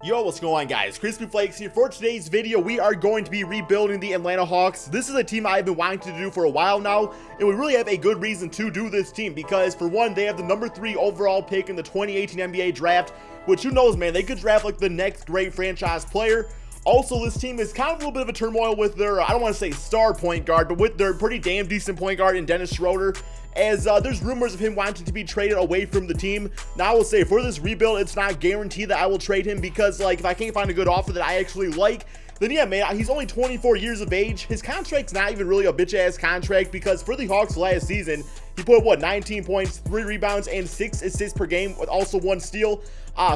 Yo, what's going on, guys? Crispy Flakes here. For today's video, we are going to be rebuilding the Atlanta Hawks. This is a team I've been wanting to do for a while now, and we really have a good reason to do this team because, for one, they have the number 3 overall pick in the 2018 NBA draft, which, who knows, man, they could draft like the next great franchise player. Also, this team is kind of a little bit of a turmoil with their, I don't want to say star point guard, but with their pretty damn decent point guard in Dennis Schroeder, as there's rumors of him wanting to be traded away from the team. Now, I will say, for this rebuild, it's not guaranteed that I will trade him because, like, if I can't find a good offer that I actually like, then yeah, man, he's only 24 years of age. His contract's not even really a bitch-ass contract because for the Hawks last season, he put, what, 19 points, 3 rebounds, and 6 assists per game with also 1 steal.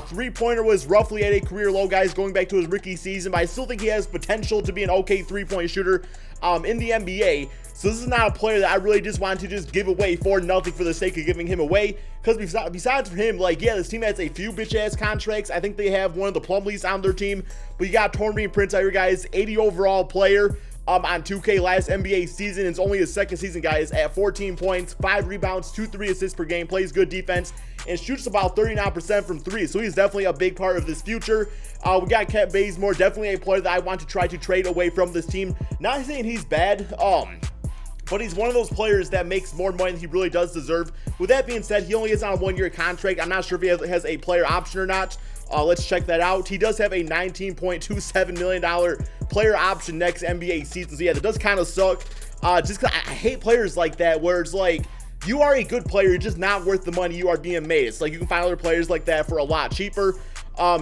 Three-pointer was roughly at a career low, guys, going back to his rookie season, but I still think he has potential to be an okay three-point shooter in the NBA. So this is not a player that I really just want to just give away for nothing for the sake of giving him away. Because besides for him, like, yeah, this team has a few bitch-ass contracts. I think they have one of the Plumlees on their team. But you got Taurean Prince out here, guys, 80 overall player on 2K last NBA season. It's only his second season, guys, at 14 points, 5 rebounds, 2-3 assists per game, plays good defense, and shoots about 39% from 3. So he's definitely a big part of this future. We got Bazemore, definitely a player that I want to try to trade away from this team. Not saying he's bad, but he's one of those players that makes more money than he really does deserve. With that being said, he only is on a 1-year contract. I'm not sure if he has a player option or not. Let's check that out. He does have a $19.27 million player option next NBA season. So yeah, that does kind of suck. Just because I hate players like that where it's like, you are a good player, you're just not worth the money you are being made. It's like you can find other players like that for a lot cheaper.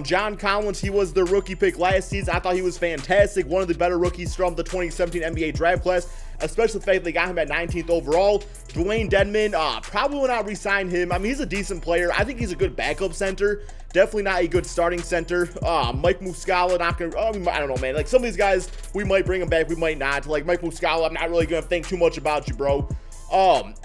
John Collins, he was the rookie pick last season. I thought he was fantastic. One of the better rookies from the 2017 NBA draft class, especially the fact that they got him at 19th overall. Dwayne Dedmon, probably will not re-sign him. I mean, he's a decent player. I think he's a good backup center. Definitely not a good starting center. Mike Muscala, not gonna, I don't know, man. Like, some of these guys, we might bring them back, we might not. Like, Mike Muscala, I'm not really gonna think too much about you, bro.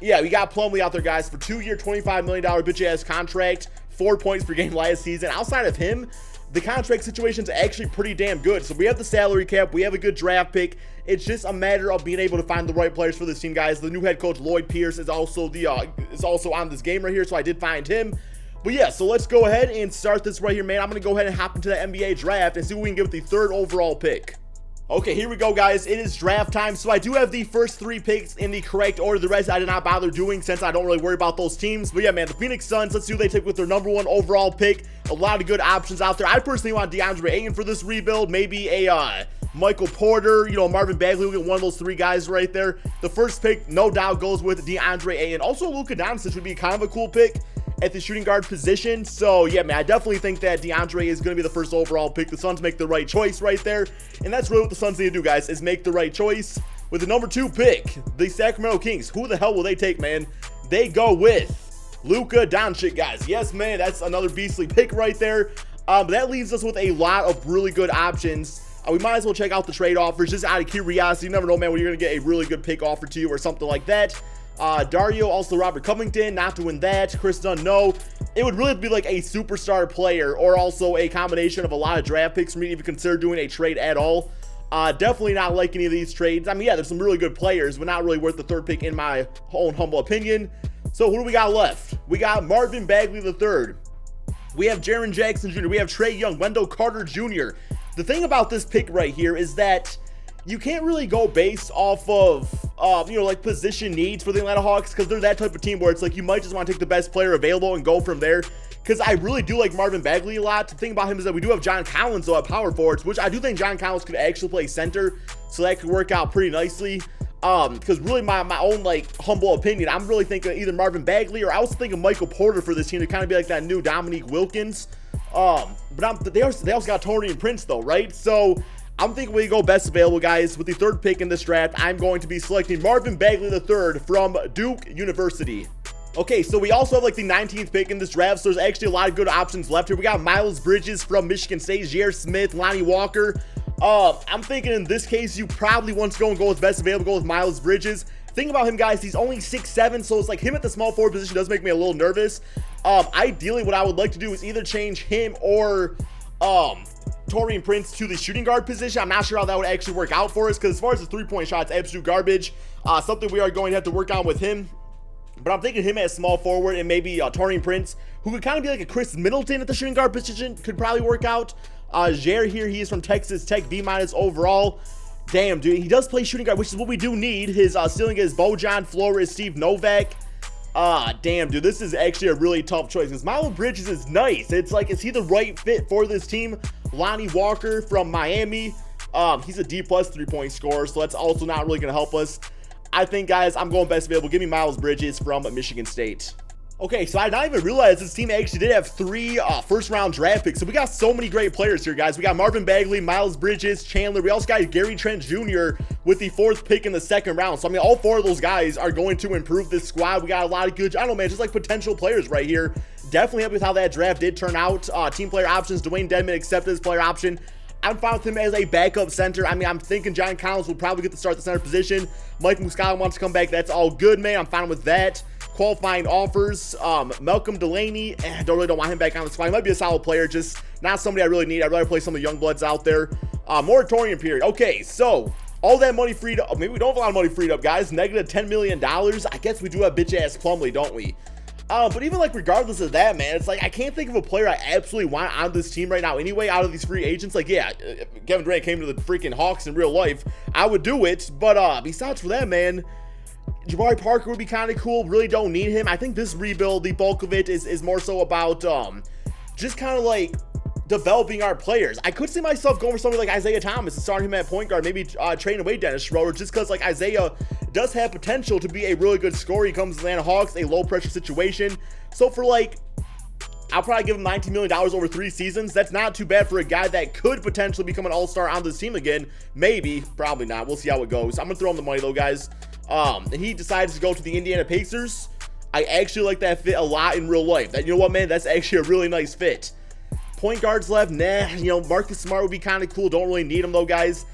Yeah, we got Plumlee out there, guys, for 2-year, $25 million bitch-ass contract. 4 points per game last season. Outside of him, the contract situation is actually pretty damn good. So we have the salary cap, we have a good draft pick. It's just a matter of being able to find the right players for this team, guys. The new head coach Lloyd Pierce is also on this game right here, so I did find him. But yeah, so let's go ahead and start this right here, man. I'm gonna go ahead and hop into the NBA draft and see what we can get with the 3rd overall pick. Okay, here we go, guys. It is draft time. So I do have the first 3 picks in the correct order. The rest I did not bother doing since I don't really worry about those teams. But yeah, man, the Phoenix Suns, let's see what they take with their number 1 overall pick. A lot of good options out there. I personally want DeAndre Ayton for this rebuild. Maybe a Michael Porter, you know, Marvin Bagley. We'll get one of those 3 guys right there. The first pick, no doubt, goes with DeAndre Ayton. Also, Luka Doncic would be kind of a cool pick at the shooting guard position. So yeah, man, I definitely think that DeAndre is going to be the first overall pick. The Suns make the right choice right there, and that's really what the Suns need to do, guys, is make the right choice. With the number 2 pick, the Sacramento Kings, who the hell will they take, man? They go with Luka Doncic, guys. Yes, man, that's another beastly pick right there. But that leaves us with a lot of really good options. We might as well check out the trade offers just out of curiosity. You never know, man, when you're going to get a really good pick offer to you or something like that. Dario, also Robert Covington, not doing that. Chris Dunn, no. It would really be like a superstar player or also a combination of a lot of draft picks for me to even consider doing a trade at all. Definitely not like any of these trades. I mean, yeah, there's some really good players, but not really worth the 3rd pick in my own humble opinion. So who do we got left? We got Marvin Bagley III. We have Jaren Jackson Jr. We have Trae Young, Wendell Carter Jr. The thing about this pick right here is that you can't really go based off of, you know, like position needs for the Atlanta Hawks because they're that type of team where it's like you might just want to take the best player available and go from there. Because I really do like Marvin Bagley a lot. The thing about him is that we do have John Collins, though, at power forwards, which I do think John Collins could actually play center, so that could work out pretty nicely. Because really my own, like, humble opinion, I'm really thinking either Marvin Bagley or I was thinking Michael Porter for this team to kind of be like that new Dominique Wilkins. But they also got Taurean Prince, though, right? So I'm thinking we go best available, guys. With the 3rd pick in this draft, I'm going to be selecting Marvin Bagley III from Duke University. Okay, so we also have like the 19th pick in this draft, so there's actually a lot of good options left here. We got Miles Bridges from Michigan State, J.R. Smith, Lonnie Walker. I'm thinking in this case, you probably want to go with best available, go with Miles Bridges. Thing about him, guys, he's only 6'7", so it's like him at the small forward position does make me a little nervous. Ideally, what I would like to do is either change him or Taurean Prince to the shooting guard position. I'm not sure how that would actually work out for us because as far as the 3-point shots, absolute garbage. Something we are going to have to work on with him. But I'm thinking him as small forward and maybe Taurean Prince, who could kind of be like a Chris Middleton at the shooting guard position, could probably work out. Jared here, he is from Texas Tech, B- overall. Damn, dude, he does play shooting guard, which is what we do need. His ceiling is Bojan, floor is Steve Novak. Damn, dude, this is actually a really tough choice because Miles Bridges is nice. It's like, is he the right fit for this team? Lonnie Walker from Miami. He's a D+ 3-point scorer, so that's also not really going to help us. I think, guys, I'm going best available. Give me Miles Bridges from Michigan State. Okay, so I did not even realize this team actually did have 3 first-round draft picks. So we got so many great players here, guys. We got Marvin Bagley, Miles Bridges, Chandler. We also got Gary Trent Jr. with the 4th pick in the 2nd round. So, I mean, all 4 of those guys are going to improve this squad. We got a lot of good, I don't know, man, just like potential players right here. Definitely happy with how that draft did turn out. Team player options, Dwayne Dedmon accepted his player option. I'm fine with him as a backup center. I mean, I'm thinking John Collins will probably get to start the center position. Mike Muscala wants to come back. That's all good, man. I'm fine with that. Qualifying offers, Malcolm Delaney, don't want him back on the squad. He might be a solid player, just not somebody I really need. I'd rather play some of the young bloods out there. Moratorium period. Okay, so all that money freed up. Maybe we don't have a lot of money freed up, guys. Negative $10 million. I guess we do have bitch-ass Plumlee, don't we? But even like regardless of that, man, it's like I can't think of a player I absolutely want on this team right now anyway out of these free agents. Like, yeah, if Kevin Durant came to the freaking Hawks in real life, I would do it. But besides for that, man, Jabari Parker would be kind of cool. Really don't need him. I think this rebuild, the bulk of it is more so about just kind of like developing our players. I could see myself going for somebody like Isaiah Thomas and starting him at point guard, maybe trading away Dennis Schroeder, just because like Isaiah does have potential to be a really good scorer. He comes to Atlanta Hawks, a low pressure situation. So for like, I'll probably give him $19 million over 3 seasons. That's not too bad for a guy that could potentially become an all-star on this team again. Maybe, probably not. We'll see how it goes. I'm gonna throw him the money though, guys. And he decides to go to the Indiana Pacers. I actually like that fit a lot in real life. That, you know what, man, that's actually a really nice fit. Point guards left, nah, you know, Marcus Smart would be kind of cool. Don't really need him though, guys.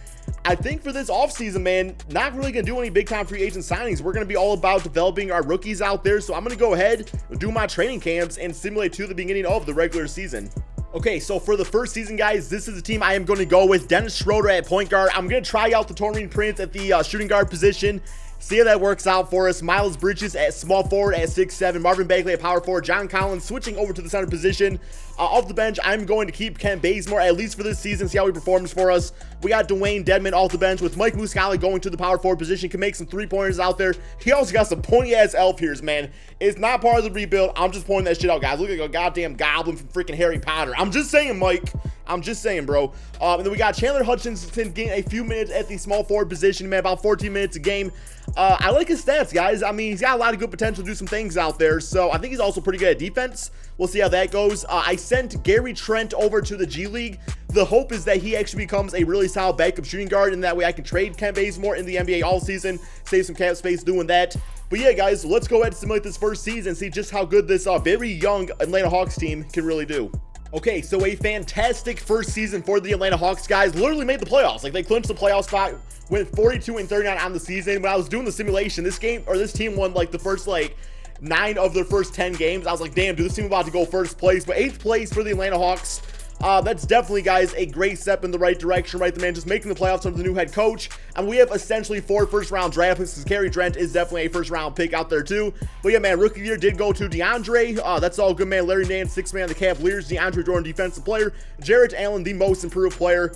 I think for this offseason, man, not really gonna do any big time free agent signings. We're gonna be all about developing our rookies out there. So I'm gonna go ahead and do my training camps and simulate to the beginning of the regular season. Okay, so for the first season, guys, this is the team I am going to go with. Dennis Schroeder at point guard. I'm going to try out the Taurean Prince at the shooting guard position. See how that works out for us. Miles Bridges at small forward at 6'7". Marvin Bagley at power forward. John Collins switching over to the center position. Off the bench, I'm going to keep Kent Bazemore, at least for this season, see how he performs for us. We got Dwayne Dedmon off the bench with Mike Muscala going to the power forward position. Can make some 3-pointers out there. He also got some pointy-ass elf ears, man. It's not part of the rebuild. I'm just pointing that shit out, guys. Look like a goddamn goblin from freaking Harry Potter. I'm just saying, Mike. I'm just saying, bro. And then we got Chandler Hutchinson getting a few minutes at the small forward position, man, about 14 minutes a game. I like his stats, guys. I mean, he's got a lot of good potential to do some things out there, so I think he's also pretty good at defense. We'll see how that goes. I sent Gary Trent over to the G League. The hope is that he actually becomes a really solid backup shooting guard, and that way I can trade Kent Bazemore in the NBA all season, save some cap space doing that. But yeah, guys, let's go ahead and simulate this first season and see just how good this very young Atlanta Hawks team can really do. Okay, so a fantastic first season for the Atlanta Hawks, guys. Literally made the playoffs. Like, they clinched the playoff spot, went 42-39 on the season. When I was doing the simulation, this team won like the first like 9 of their first 10 games. I was like, damn, dude, this team about to go first place. But 8th place for the Atlanta Hawks. That's definitely, guys, a great step in the right direction, right? The man just making the playoffs under the new head coach. And we have essentially 4 first-round draft picks, because Gary Trent is definitely a first-round pick out there, too. But yeah, man, rookie of the year did go to DeAndre. That's all good, man. Larry Nance, 6th man of the Cavaliers. DeAndre Jordan, defensive player. Jarrett Allen, the most improved player.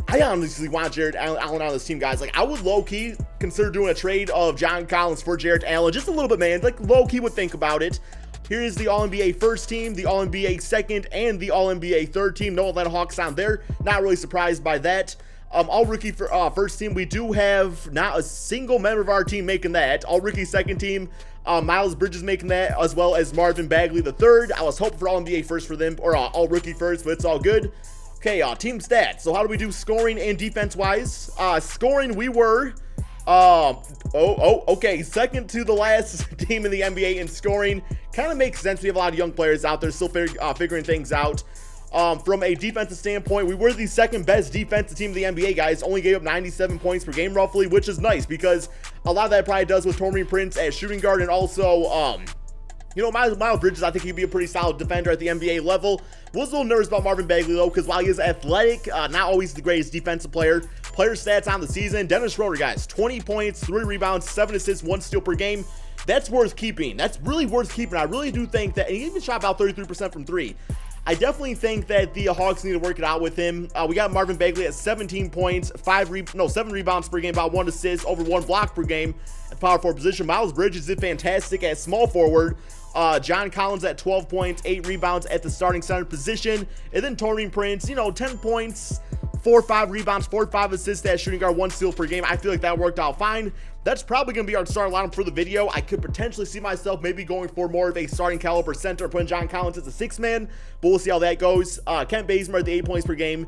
I honestly want Jarrett Allen on this team, guys. Like, I would low-key consider doing a trade of John Collins for Jarrett Allen. Just a little bit, man. Like, low-key would think about it. Here is the All-NBA first team, the All-NBA second, and the All-NBA third team. No Atlanta Hawks on there. Not really surprised by that. All rookie for first team, we do have not a single member of our team making that. All rookie second team, Miles Bridges making that, as well as Marvin Bagley the third. I was hoping for All-NBA first for them, or all rookie first, but it's all good. Okay, team stats. So how do we do scoring and defense-wise? Scoring, we were... okay, second to the last team in the NBA in scoring. Kind of makes sense. We have a lot of young players out there still figuring things out. From a defensive standpoint, we were the second best defensive team in the NBA, guys. Only gave up 97 points per game roughly, which is nice because a lot of that probably does with Taurean Prince at shooting guard, and also you know, Miles Bridges, I think he'd be a pretty solid defender at the NBA level. Was a little nervous about Marvin Bagley, though, because while he is athletic, not always the greatest defensive player. Player stats on the season, Dennis Schroeder, guys, 20 points, 3 rebounds, 7 assists, 1 steal per game. That's worth keeping. That's really worth keeping. I really do think that, and he even shot about 33% from 3. I definitely think that the Hawks need to work it out with him. We got Marvin Bagley at 17 points, 7 rebounds per game, about 1 assist, over 1 block per game at power forward position. Miles Bridges did fantastic at small forward. John Collins at 12 points, 8 rebounds at the starting center position. And then Taurean Prince, you know, 10 points, 4 or 5 rebounds, 4 or 5 assists at shooting guard, 1 steal per game. I feel like that worked out fine. That's probably going to be our starting lineup for the video. I could potentially see myself maybe going for more of a starting caliber center, putting John Collins as a 6-man, but we'll see how that goes. Kent Bazemore at the 8 points per game.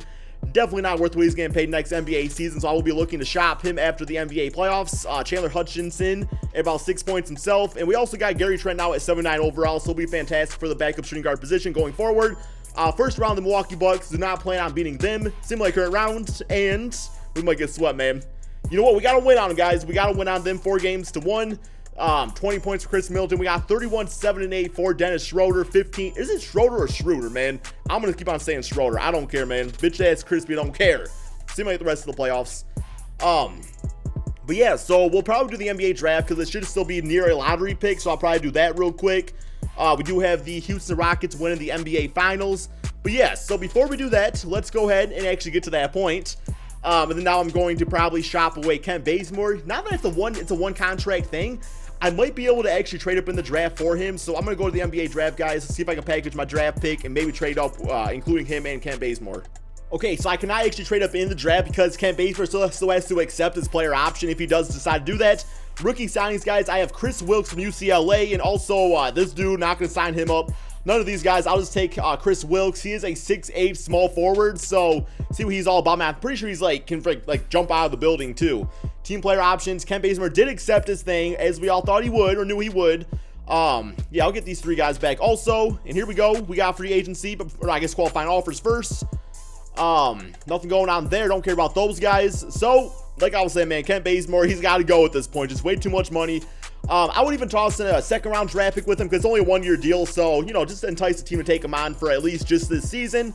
Definitely not worth what he's getting paid next NBA season, so I will be looking to shop him after the NBA playoffs. Chandler Hutchinson at about 6 points himself, and we also got Gary Trent now at 79 overall, so he'll be fantastic for the backup shooting guard position going forward. First round, the Milwaukee Bucks do not plan on beating them, similar current round, and we might get swept, man. You know what? We got to win on them, guys. We got to win on them 4 games to 1. 20 points for Chris Middleton. We got 31, 7, and 8 for Dennis Schroeder. 15. Is it Schroeder or Schroeder, man? I'm going to keep on saying Schroeder. I don't care, man. Bitch ass crispy, don't care. Seem like the rest of the playoffs. But yeah, so we'll probably do the NBA draft because it should still be near a lottery pick. So I'll probably do that real quick. We do have the Houston Rockets winning the NBA Finals. But yeah, so before we do that, let's go ahead and actually get to that point. And then now I'm going to probably shop away Kent Bazemore. Now that it's a one contract thing, I might be able to actually trade up in the draft for him. So I'm going to go to the NBA draft, guys, see if I can package my draft pick and maybe trade up, including him and Kent Bazemore. Okay, so I cannot actually trade up in the draft because Kent Bazemore still has to accept his player option if he does decide to do that. Rookie signings, guys, I have Chris Wilkes from UCLA, and also this dude, not going to sign him up. None of these guys. I'll just take Chris Wilkes. He is a 6'8" small forward, so see what he's all about, man. I'm pretty sure he's can jump out of the building too. Team player options. Kent Bazemore did accept his thing, as we all thought he would or knew he would. Yeah, I'll get these 3 guys back also. And here we go. We got free agency, or I guess qualifying offers first. Nothing going on there. Don't care about those guys. So, like I was saying, man, Kent Bazemore, he's got to go at this point. Just way too much money. I would even toss in a second round draft pick with him because it's only a 1-year deal. So, you know, just to entice the team to take him on for at least just this season.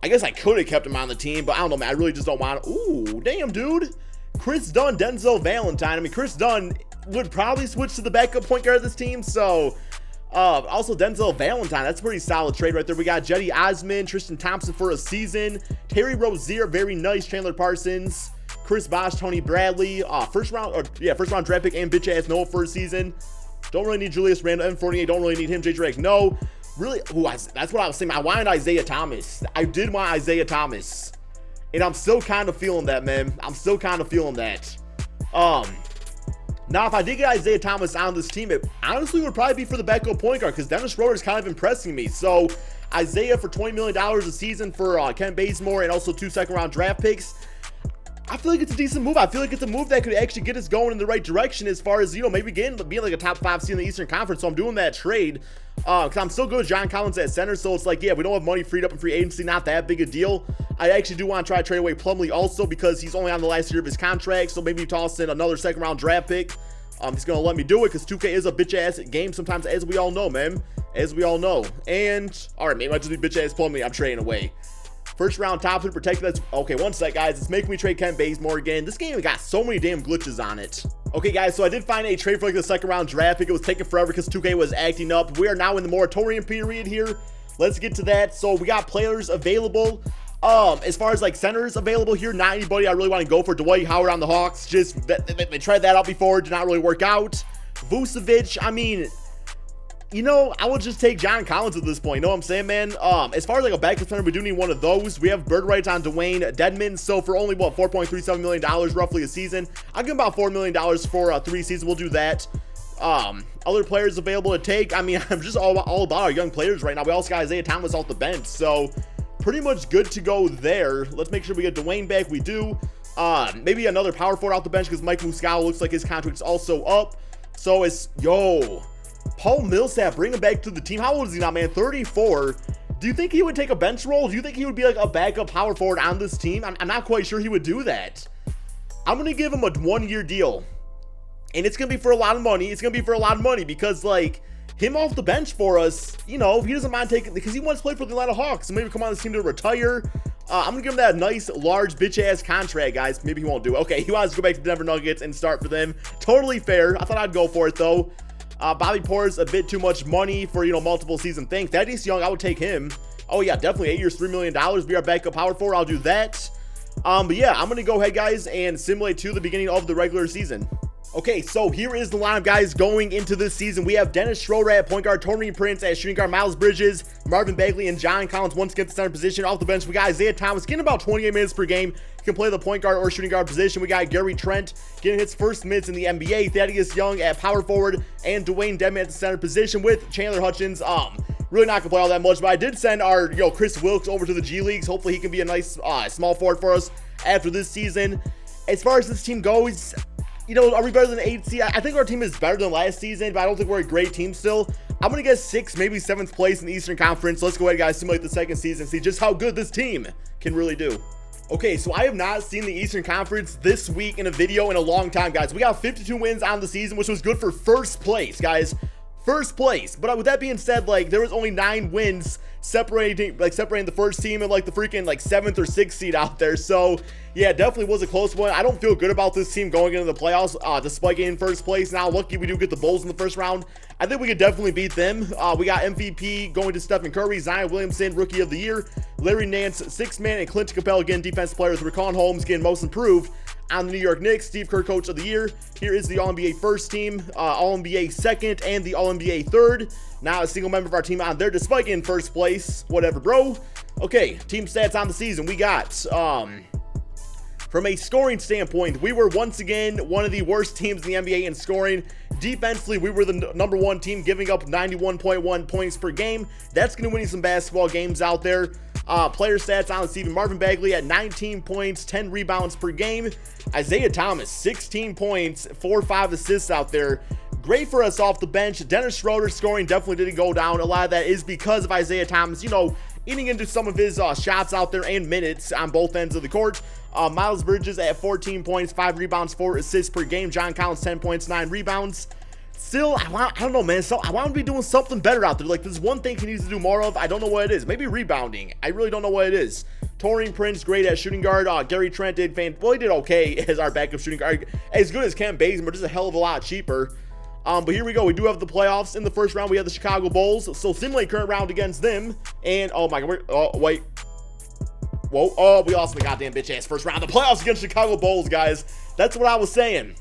I guess I could have kept him on the team, but I don't know, man. I really just don't want it. Ooh, damn, dude. Chris Dunn, Denzel Valentine. I mean, Chris Dunn would probably switch to the backup point guard of this team. So, also Denzel Valentine. That's a pretty solid trade right there. We got Jetty Osman, Tristan Thompson for a season. Terry Rozier, very nice. Chandler Parsons. Chris Bosh, Tony Bradley, first round draft pick, and bitch ass Noah for a season. Don't really need Julius Randle, M48. Don't really need him. J Drake, no. Really, that's what I was saying. I wanted Isaiah Thomas. I did want Isaiah Thomas, and I'm still kind of feeling that, man. I'm still kind of feeling that. Now, if I did get Isaiah Thomas on this team, it honestly would probably be for the backup point guard because Dennis Schroeder is kind of impressing me. So Isaiah for $20 million a season for Kent Bazemore and also 2 second-round draft picks. I feel like it's a decent move. I feel like it's a move that could actually get us going in the right direction as far as, you know, maybe being like a top 5 seed in the Eastern Conference. So I'm doing that trade because I'm still good with John Collins at center. So it's like, yeah, we don't have money freed up in free agency. Not that big a deal. I actually do want to try to trade away Plumlee also because he's only on the last year of his contract. So maybe toss in another second round draft pick. He's going to let me do it because 2K is a bitch ass game sometimes, as we all know, man. As we all know. And, all right, maybe I just be bitch ass Plumlee. I'm trading away. First round top 3 protected. That's okay. One sec, guys. It's making me trade Kent Bazemore again. This game got so many damn glitches on it. Okay, guys. So I did find a trade for the second round draft pick. It was taking forever because 2K was acting up. We are now in the moratorium period here. Let's get to that. So we got players available. As far as centers available here, not anybody I really want to go for. Dwight Howard on the Hawks. Just they tried that out before. Did not really work out. Vucevic. I mean, you know, I would just take John Collins at this point. You know what I'm saying, man? As far as a backup center, we do need one of those. We have bird rights on Dwayne Dedmon. So for only, what, $4.37 million roughly a season. I'll give him about $4 million for 3 seasons. We'll do that. Other players available to take. I mean, I'm just all about our young players right now. We also got Isaiah Thomas off the bench. So pretty much good to go there. Let's make sure we get Dwayne back. We do. Maybe another power forward off the bench because Mike Muscala looks like his contract's also up. So it's, yo, Paul Millsap, bring him back to the team. How old is he now, man? 34. Do you think he would take a bench role? Do you think he would be like a backup power forward on this team? I'm not quite sure he would do that. I'm going to give him a 1-year deal. And it's going to be for a lot of money. It's going to be for a lot of money because, him off the bench for us, you know, he doesn't mind taking, because he wants to play for the Atlanta Hawks. So maybe come on this team to retire. I'm going to give him that nice, large, bitch-ass contract, guys. Maybe he won't do it. Okay, he wants to go back to the Denver Nuggets and start for them. Totally fair. I thought I'd go for it, though. Bobby Portis, a bit too much money for, you know, multiple season thing. Thaddeus Young, I would take him. Oh yeah, definitely 8 years, $3 million. Be our backup power forward. I'll do that. But yeah, I'm going to go ahead, guys, and simulate to the beginning of the regular season. Okay, so here is the lineup, guys, going into this season. We have Dennis Schroeder at point guard, Taurean Prince at shooting guard, Miles Bridges, Marvin Bagley, and John Collins once again at the center position. Off the bench, we got Isaiah Thomas getting about 28 minutes per game. He can play the point guard or shooting guard position. We got Gary Trent getting his first minutes in the NBA, Thaddeus Young at power forward, and Dwayne Dedmon at the center position with Chandler Hutchins. Really not gonna play all that much, but I did send our Chris Wilkes over to the G Leagues. Hopefully he can be a nice small forward for us after this season. As far as this team goes, are we better than 8 seed? I think our team is better than last season, but I don't think we're a great team still. I'm going to guess 6th, maybe 7th place in the Eastern Conference. Let's go ahead, guys, simulate the second season, see just how good this team can really do. Okay, so I have not seen the Eastern Conference this week in a video in a long time, guys. We got 52 wins on the season, which was good for first place, guys. First place. But with that being said, there was only 9 wins separating the first team and the freaking 7th or 6th seed out there. So yeah, definitely was a close one. I don't feel good about this team going into the playoffs despite getting first place. Now lucky we do get the Bulls in the first round. I think we could definitely beat them. We got MVP going to Stephen Curry, Zion Williamson Rookie of the Year, Larry Nance 6th man, and Clint Capella again defensive player with Rickon Holmes getting most improved on the New York Knicks. Steve Kerr Coach of the Year. Here is the All-NBA first team, All-NBA second, and the All-NBA third. Not a single member of our team on there despite getting first place. Whatever, bro. Okay, team stats on the season. We got from a scoring standpoint, we were once again one of the worst teams in the NBA in scoring. Defensively, we were the #1 team, giving up 91.1 points per game. That's going to win you some basketball games out there. Player stats on the season, Marvin Bagley at 19 points, 10 rebounds per game. Isaiah Thomas, 16 points, 4-5 assists out there. Great for us off the bench. Dennis Schroeder scoring definitely didn't go down. A lot of that is because of Isaiah Thomas, eating into some of his shots out there and minutes on both ends of the court. Miles Bridges at 14 points, 5 rebounds, 4 assists per game. John Collins, 10 points, 9 rebounds. Still, I don't know, man. So I want to be doing something better out there. There's one thing he needs to do more of. I don't know what it is. Maybe rebounding. I really don't know what it is. Taurean Prince, great at shooting guard. Gary Trent he did okay as our backup shooting guard. As good as Ken Bazemore, just a hell of a lot cheaper. But here we go. We do have the playoffs. In the first round, we have the Chicago Bulls. So simulate current round against them. And, oh my God, wait. Whoa, oh, we lost the goddamn bitch-ass first round. The playoffs against Chicago Bulls, guys. That's what I was saying.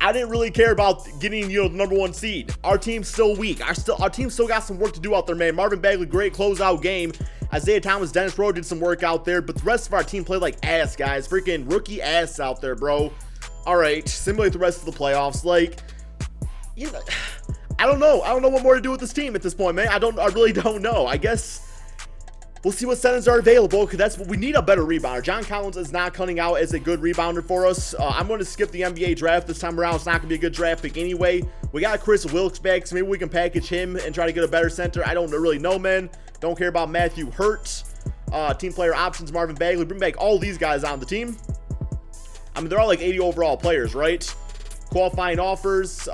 I didn't really care about getting, the #1 seed. Our team's still weak. Our team still got some work to do out there, man. Marvin Bagley, great closeout game. Isaiah Thomas, Dennis Schroeder did some work out there. But the rest of our team played like ass, guys. Freaking rookie ass out there, bro. All right, simulate the rest of the playoffs. I don't know. I don't know what more to do with this team at this point, man. I really don't know. I guess we'll see what centers are available, because that's what we need, a better rebounder. John Collins is not coming out as a good rebounder for us. I'm going to skip the NBA draft this time around. It's not going to be a good draft pick anyway. We got Chris Wilkes back, so maybe we can package him and try to get a better center. I don't really know, man. Don't care about Matthew Hurt. Team player options, Marvin Bagley. Bring back all these guys on the team. I mean, they're all 80 overall players, right? Qualifying offers.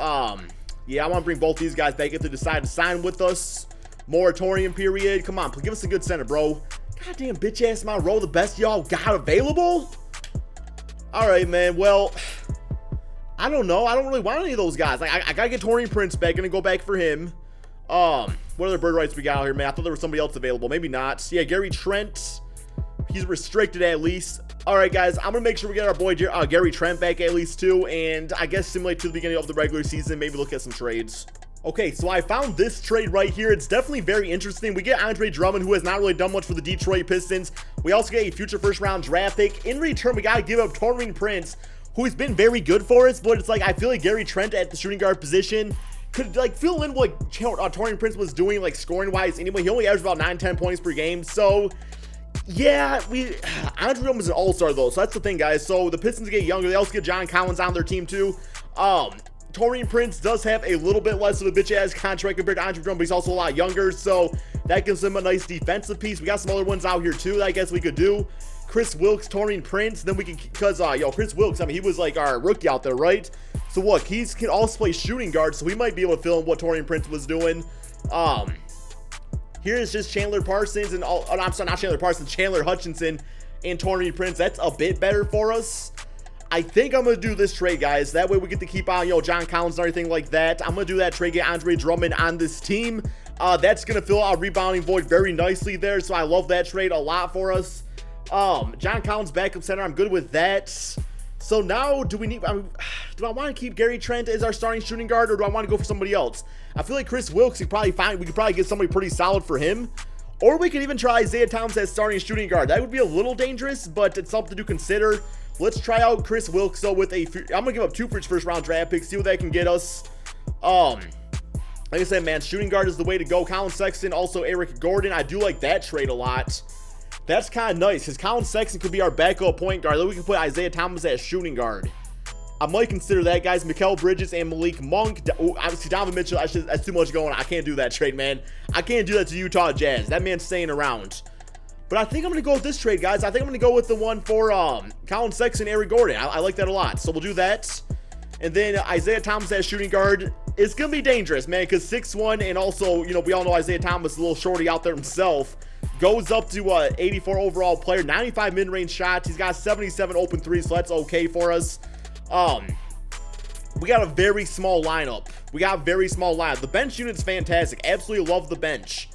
Yeah, I want to bring both these guys back if they decide to sign with us. Moratorium period. Come on, give us a good center, bro. Goddamn bitch-ass Monroe, the best y'all got available? All right, man. Well, I don't know. I don't really want any of those guys. I got to get Taurean Prince back. Going to go back for him. What other bird rights we got out here, man? I thought there was somebody else available. Maybe not. Yeah, Gary Trent. He's restricted at least. All right, guys. I'm going to make sure we get our boy Gary Trent back at least too. And I guess simulate to the beginning of the regular season. Maybe look at some trades. Okay, so I found this trade right here. It's definitely very interesting. We get Andre Drummond, who has not really done much for the Detroit Pistons. We also get a future first-round draft pick. In return, we got to give up Taurean Prince, who has been very good for us, but it's I feel like Gary Trent at the shooting guard position could fill in what Taurean Prince was doing scoring-wise anyway. He only averaged about 9-10 points per game, so yeah, Andre Drummond is an all-star though, so that's the thing, guys. So the Pistons get younger. They also get John Collins on their team too. Taurean Prince does have a little bit less of a bitch-ass contract compared to Andre Drummond, but he's also a lot younger, so that gives him a nice defensive piece. We got some other ones out here too that I guess we could do. Chris Wilkes, Taurean Prince, then we can, because Chris Wilkes, I mean, he was our rookie out there, right? So look, he can also play shooting guard, so we might be able to fill in what Taurean Prince was doing. Here is just Chandler Parsons and I'm sorry, not Chandler Parsons, Chandler Hutchinson and Taurean Prince. That's a bit better for us. I think I'm going to do this trade, guys. That way we get to keep on, John Collins and everything like that. I'm going to do that trade, get Andre Drummond on this team. That's going to fill out a rebounding void very nicely there, so I love that trade a lot for us. John Collins, backup center, I'm good with that. So now, do I want to keep Gary Trent as our starting shooting guard, or do I want to go for somebody else? I feel like Chris Wilkes, we could probably get somebody pretty solid for him. Or we could even try Isaiah Thomas as starting shooting guard. That would be a little dangerous, but it's something to consider. Let's try out Chris Wilkes, so with I'm going to give up 2 for his first round draft picks, see what that can get us. Like I said, man, shooting guard is the way to go. Colin Sexton, also Eric Gordon. I do like that trade a lot. That's kind of nice, because Colin Sexton could be our backup point guard. Then we can put Isaiah Thomas as shooting guard. I might consider that, guys. Mikal Bridges and Malik Monk. Obviously, Donovan Mitchell, that's too much going on. I can't do that trade, man. I can't do that to Utah Jazz. That man's staying around. But I think I'm going to go with this trade, guys. I think I'm going to go with the one for Colin Sexton and Eric Gordon. I like that a lot. So we'll do that. And then Isaiah Thomas as shooting guard. It's going to be dangerous, man, because 6'1", and also, you know, we all know Isaiah Thomas is a little shorty out there himself. Goes up to 84 overall player, 95 mid-range shots. He's got 77 open threes, so that's okay for us. We got a very small lineup. The bench unit's fantastic. Absolutely love the bench.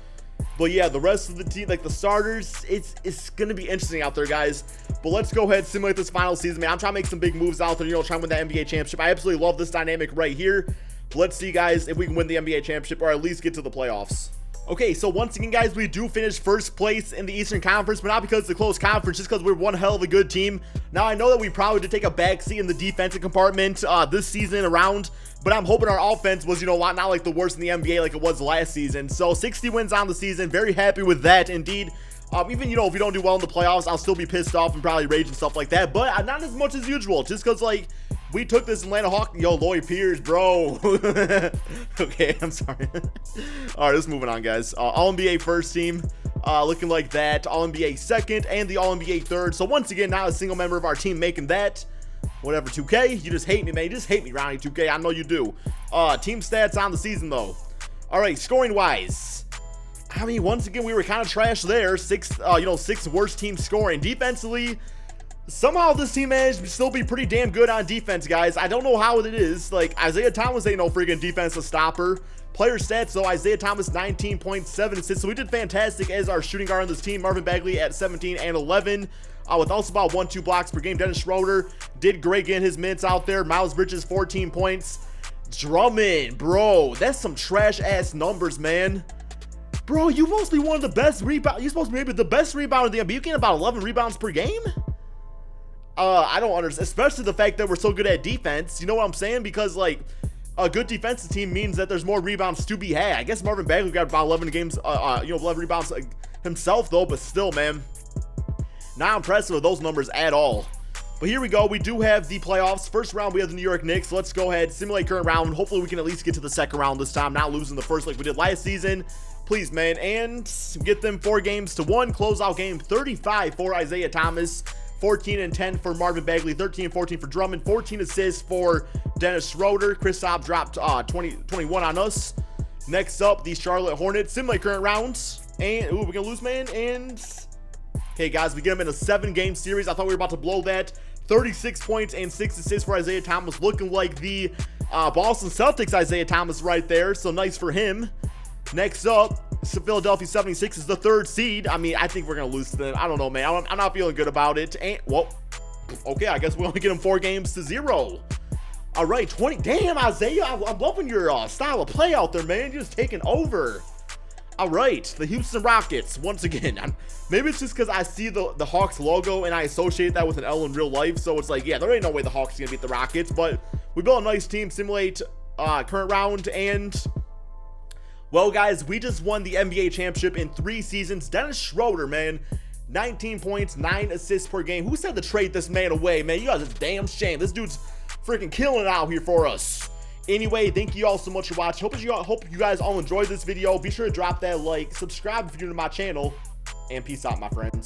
But yeah, the rest of the team, like the starters, it's going to be interesting out there, guys. But let's go ahead and simulate this final season, man. I'm trying to make some big moves out there, you know, trying to win that NBA championship. I absolutely love this dynamic right here. Let's see, guys, if we can win the NBA championship or at least get to the playoffs. Okay, so once again, guys, we do finish first place in the Eastern Conference, but not because it's a close conference, just because we're one hell of a good team. Now, I know that we probably did take a backseat in the defensive compartment this season around, but I'm hoping our offense was, you know, not like the worst in the NBA like it was last season. So 60 wins on the season, very happy with that, indeed. Even, you know, if we don't do well in the playoffs, I'll still be pissed off and probably rage and stuff like that, but not as much as usual, just because, like, we took this Atlanta Hawks. Yo, Lloyd Pierce, bro. Okay, I'm sorry. All right, let's moving on, guys. All-NBA first team, looking like that. All-NBA second and the All-NBA third. So once again, not a single member of our team making that. Whatever, 2K. You just hate me, man. You just hate me, Ronnie, 2K. I know you do. Team stats on the season, though. All right, scoring-wise. I mean, once again, we were kind of trash there. Sixth worst team scoring. Defensively, somehow this team managed to still be pretty damn good on defense, guys. I don't know how it is. Like, Isaiah Thomas ain't no freaking defensive stopper. Player stats, though, Isaiah Thomas 19.7 assists. So we did fantastic as our shooting guard on this team. Marvin Bagley at 17 and 11. With also about 1-2 blocks per game. Dennis Schroeder did great getting his minutes out there. Miles Bridges 14 points. Drummond, bro, that's some trash ass numbers, man. Bro, you supposed to be one of the best rebound. You're supposed to be maybe the best rebounder in the NBA. You getting about 11 rebounds per game? I don't understand, especially the fact that we're so good at defense. You know what I'm saying? Because, like, a good defensive team means that there's more rebounds to be had. I guess Marvin Bagley got about 11 games, 11 rebounds himself, though, but still, man, not impressive with those numbers at all. But here we go. We do have the playoffs. First round, we have the New York Knicks. Let's go ahead, simulate current round. Hopefully, we can at least get to the second round this time, not losing the first like we did last season. Please, man, and get them 4 games to 1. Closeout game 35 for Isaiah Thomas. 14 and 10 for Marvin Bagley, 13 and 14 for Drummond, 14 assists for Dennis Schroeder. Kristaps dropped 21 on us. Next up, the Charlotte Hornets. Simulate current rounds. And, ooh, we're going to lose, man. And, okay, guys, we get them in a 7-game series. I thought we were about to blow that. 36 points and 6 assists for Isaiah Thomas. Looking like the Boston Celtics Isaiah Thomas right there. So nice for him. Next up, Philadelphia 76 the 3rd seed. I mean, I think we're going to lose to them. I don't know, man. I'm not feeling good about it. And, well, okay, I guess we only get them 4 games to 0. All right, 20. Damn, Isaiah, I'm loving your style of play out there, man. You're just taking over. All right, the Houston Rockets, once again. Maybe it's just because I see the Hawks logo and I associate that with an L in real life. So it's like, yeah, there ain't no way the Hawks are going to beat the Rockets. But we built a nice team, simulate current round, and... well, guys, we just won the NBA championship in 3 seasons. Dennis Schroeder, man, 19 points, 9 assists per game. Who said to trade this man away, man? You guys are damn shame. This dude's freaking killing it out here for us. Anyway, thank you all so much for watching. Hope you guys all enjoyed this video. Be sure to drop that like, subscribe if you're new to my channel, and peace out, my friends.